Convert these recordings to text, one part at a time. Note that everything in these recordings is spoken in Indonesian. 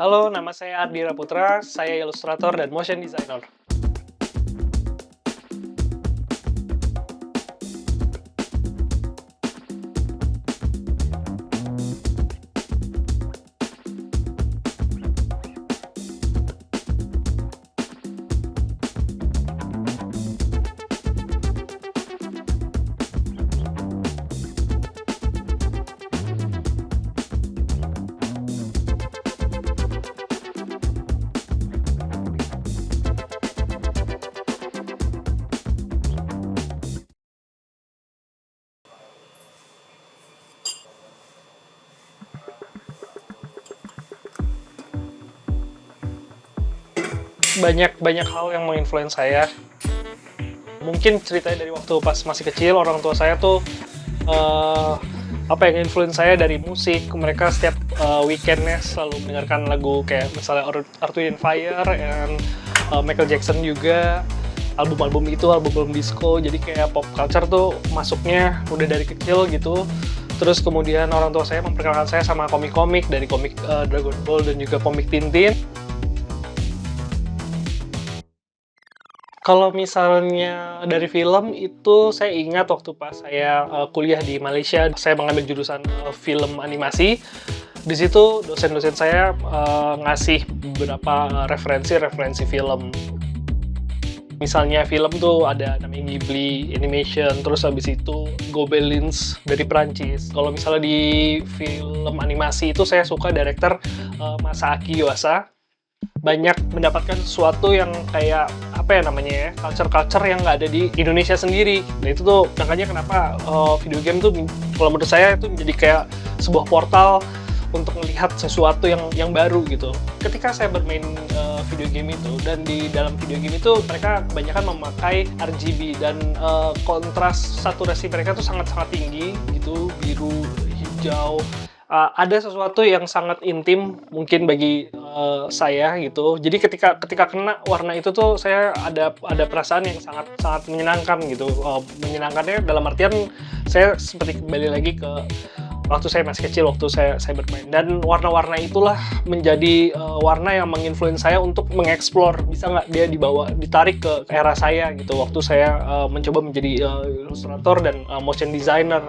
Halo, nama saya Ardira Putra, saya ilustrator dan motion designer. Banyak hal yang menginfluence saya. Mungkin ceritanya dari waktu pas masih kecil, orang tua saya tuh yang influence saya dari musik. Mereka setiap weekendnya selalu mendengarkan lagu kayak misalnya Earth, Wind& Fire and Michael Jackson juga. Album-album itu album disco, jadi kayak pop culture tuh masuknya udah dari kecil gitu. Terus kemudian orang tua saya memperkenalkan saya sama komik-komik, dari komik Dragon Ball dan juga komik Tintin. Kalau misalnya dari film itu saya ingat waktu pas saya kuliah di Malaysia, saya mengambil jurusan film animasi. Di situ dosen-dosen saya ngasih beberapa referensi film. Misalnya film tuh ada namanya Ghibli Animation, terus habis itu Gobelins dari Prancis. Kalau misalnya di film animasi itu saya suka director Masaaki Yuasa. Banyak mendapatkan sesuatu yang kayak culture yang nggak ada di Indonesia sendiri. Nah itu tuh makanya kenapa video game tuh kalau menurut saya itu menjadi kayak sebuah portal untuk melihat sesuatu yang baru gitu. Ketika saya bermain video game itu, dan di dalam video game itu mereka kebanyakan memakai RGB dan kontras saturasi mereka tuh sangat-sangat tinggi gitu, biru, hijau. Ada sesuatu yang sangat intim mungkin bagi saya gitu. Jadi ketika kena warna itu tuh saya ada perasaan yang sangat menyenangkan gitu. Menyenangkannya dalam artian saya seperti kembali lagi ke waktu saya masih kecil, waktu saya bermain. Dan warna-warna itulah menjadi warna yang menginfluence saya untuk mengeksplor, bisa nggak dia ditarik ke era saya gitu. Waktu saya mencoba menjadi ilustrator dan motion designer.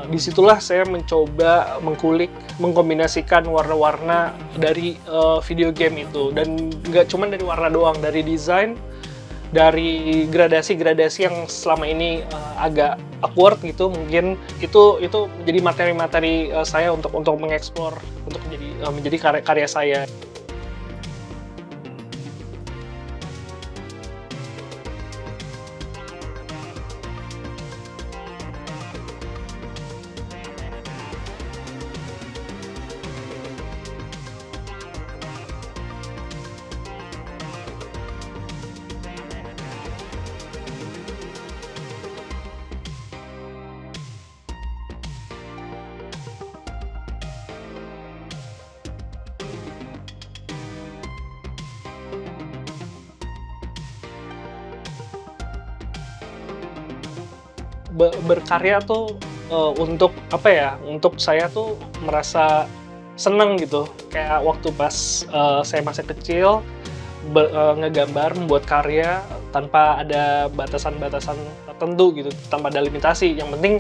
Disitulah saya mencoba mengkombinasikan warna-warna dari video game itu, dan nggak cuma dari warna doang, dari desain, dari gradasi-gradasi yang selama ini agak awkward gitu, mungkin itu menjadi materi-materi saya untuk mengeksplor, untuk menjadi karya saya. Berkarya tuh untuk saya tuh merasa seneng gitu. Kayak waktu pas saya masih kecil ngegambar, membuat karya tanpa ada batasan-batasan tertentu gitu, tanpa ada limitasi. Yang penting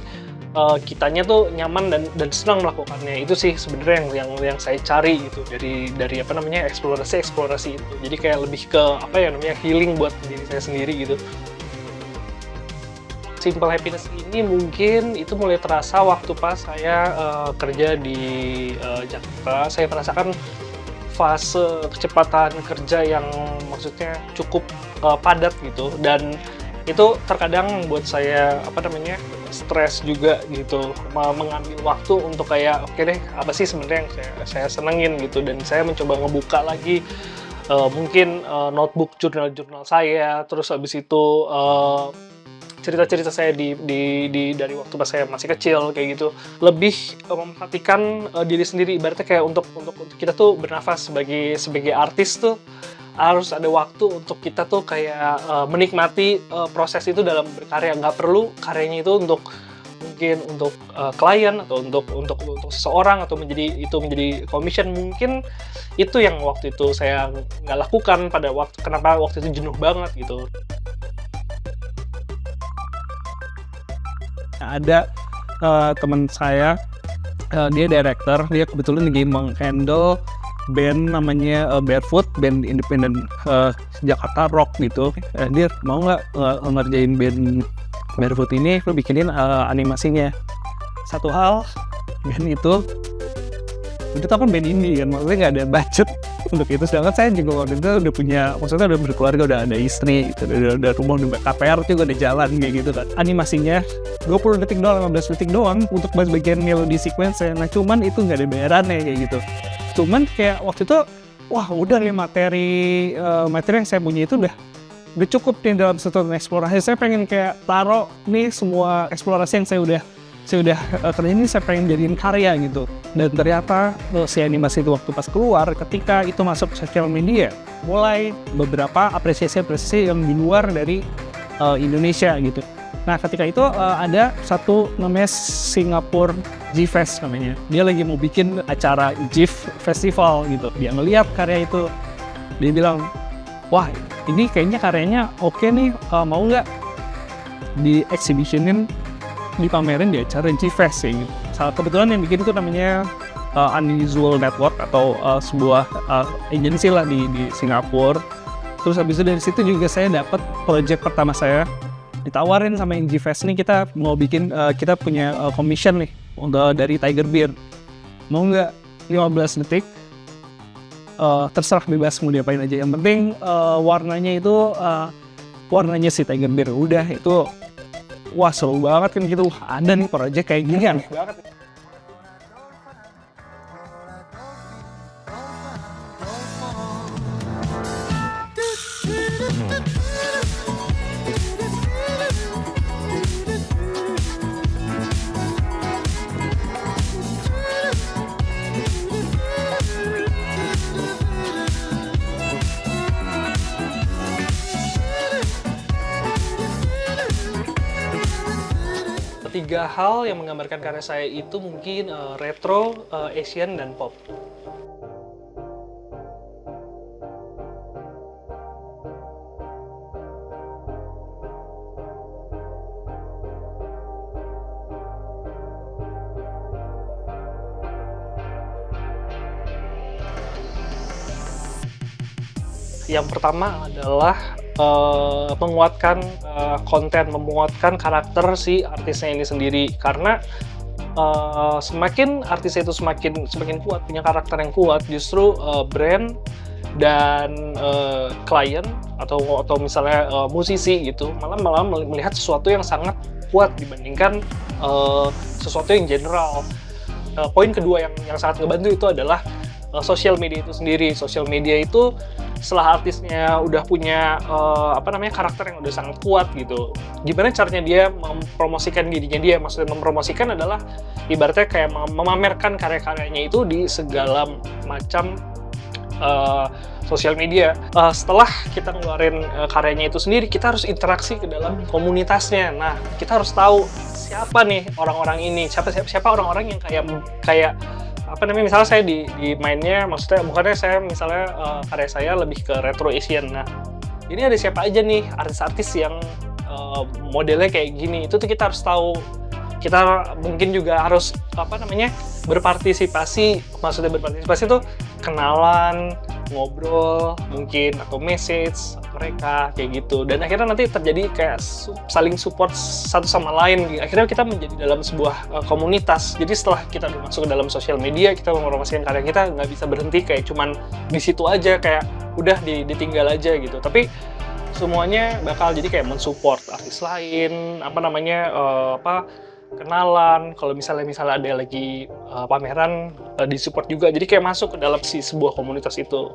kitanya tuh nyaman dan senang melakukannya. Itu sih sebenarnya yang saya cari gitu dari eksplorasi itu. Jadi kayak lebih ke healing buat diri saya sendiri gitu. Simple happiness ini mungkin itu mulai terasa waktu pas saya kerja di Jakarta. Saya merasakan fase kecepatan kerja yang maksudnya cukup padat gitu, dan itu terkadang membuat saya stres juga gitu, mengambil waktu untuk kayak oke deh, apa sih sebenarnya yang saya senengin gitu. Dan saya mencoba ngebuka lagi mungkin notebook jurnal saya, terus habis itu cerita-cerita saya dari waktu pas saya masih kecil kayak gitu. Lebih memperhatikan diri sendiri, ibaratnya kayak untuk kita tuh bernafas sebagai artis tuh harus ada waktu untuk kita tuh kayak menikmati proses itu dalam berkarya. Nggak perlu karyanya itu untuk mungkin untuk klien atau untuk seseorang atau menjadi commission. Mungkin itu yang waktu itu saya nggak lakukan pada kenapa waktu itu jenuh banget gitu. Ada teman saya, dia director, dia kebetulan lagi meng-handle band namanya Barefoot, band independen Jakarta rock gitu. Dia mau nggak ngerjain band Barefoot ini, lu bikinin animasinya. Satu hal, band itu tau kan band indie kan, maksudnya nggak ada budget untuk itu. Sedangkan saya juga waktu itu udah punya, maksudnya udah berkeluarga, udah ada istri, gitu, udah rumah, udah KPR juga udah jalan kayak gitu kan. Animasinya 20 detik doang, 15 detik doang untuk bagian melodi sequence. Nah cuman itu nggak ada bayarannya kayak gitu. Cuman kayak waktu itu, wah udah nih materi yang saya punya itu udah cukup nih dalam satu eksplorasi. Saya pengen kayak taruh nih semua eksplorasi yang saya udah kerja ini, saya pengen jadiin karya gitu. Dan ternyata si animasi itu waktu pas keluar, ketika itu masuk sosial media, mulai beberapa apresiasi yang di luar dari Indonesia gitu. Nah ketika itu ada satu namanya Singapore G-Fest namanya. Dia lagi mau bikin acara GIF Festival gitu. Dia ngeliat karya itu, dia bilang, wah ini kayaknya karyanya oke nih, mau nggak di exhibitionin, dipamerin di acara G-Fest gitu. Kebetulan yang bikin itu namanya Unusual Network atau sebuah agensi lah di Singapura. Terus habis itu dari situ juga saya dapat project pertama saya, ditawarin sama yang G-Fest nih, kita mau bikin, kita punya commission nih dari Tiger Beer, mau nggak 15 detik, terserah bebas mau diapain aja, yang penting warnanya itu warnanya si Tiger Beer. Udah itu, wah seru banget kan gitu, ada nih project kayak gini aneh banget. Tiga hal yang menggambarkan karya saya itu mungkin retro, Asian, dan pop. Yang pertama adalah menguatkan konten, menguatkan karakter si artisnya ini sendiri. Karena semakin artis itu semakin kuat, punya karakter yang kuat, justru brand dan klien atau misalnya musisi gitu malah melihat sesuatu yang sangat kuat dibandingkan sesuatu yang general. Poin kedua yang sangat ngebantu itu adalah sosial media itu sendiri. Sosial media itu setelah artisnya udah punya karakter yang udah sangat kuat gitu, gimana caranya dia mempromosikan dirinya dia? Maksudnya mempromosikan adalah ibaratnya kayak memamerkan karya-karyanya itu di segala macam sosial media. Setelah kita ngeluarin karyanya itu sendiri, kita harus interaksi ke dalam komunitasnya. Nah, kita harus tahu siapa nih orang-orang ini, siapa orang-orang yang kayak misalnya saya di mainnya, maksudnya bukannya saya misalnya karya saya lebih ke retro Asian. Nah, ini ada siapa aja nih artis-artis yang modelnya kayak gini. Itu tuh kita harus tahu. Kita mungkin juga harus berpartisipasi. Maksudnya berpartisipasi tuh kenalan, ngobrol mungkin, atau message mereka kayak gitu. Dan akhirnya nanti terjadi kayak saling support satu sama lain. Akhirnya kita menjadi dalam sebuah komunitas. Jadi setelah kita udah masuk ke dalam sosial media, kita mempromosikan karya kita, nggak bisa berhenti kayak cuman di situ aja, kayak udah ditinggal aja gitu. Tapi semuanya bakal jadi kayak mensupport artis lain, kenalan, kalau misalnya ada lagi pameran, disupport juga, jadi kayak masuk ke dalam sebuah komunitas itu.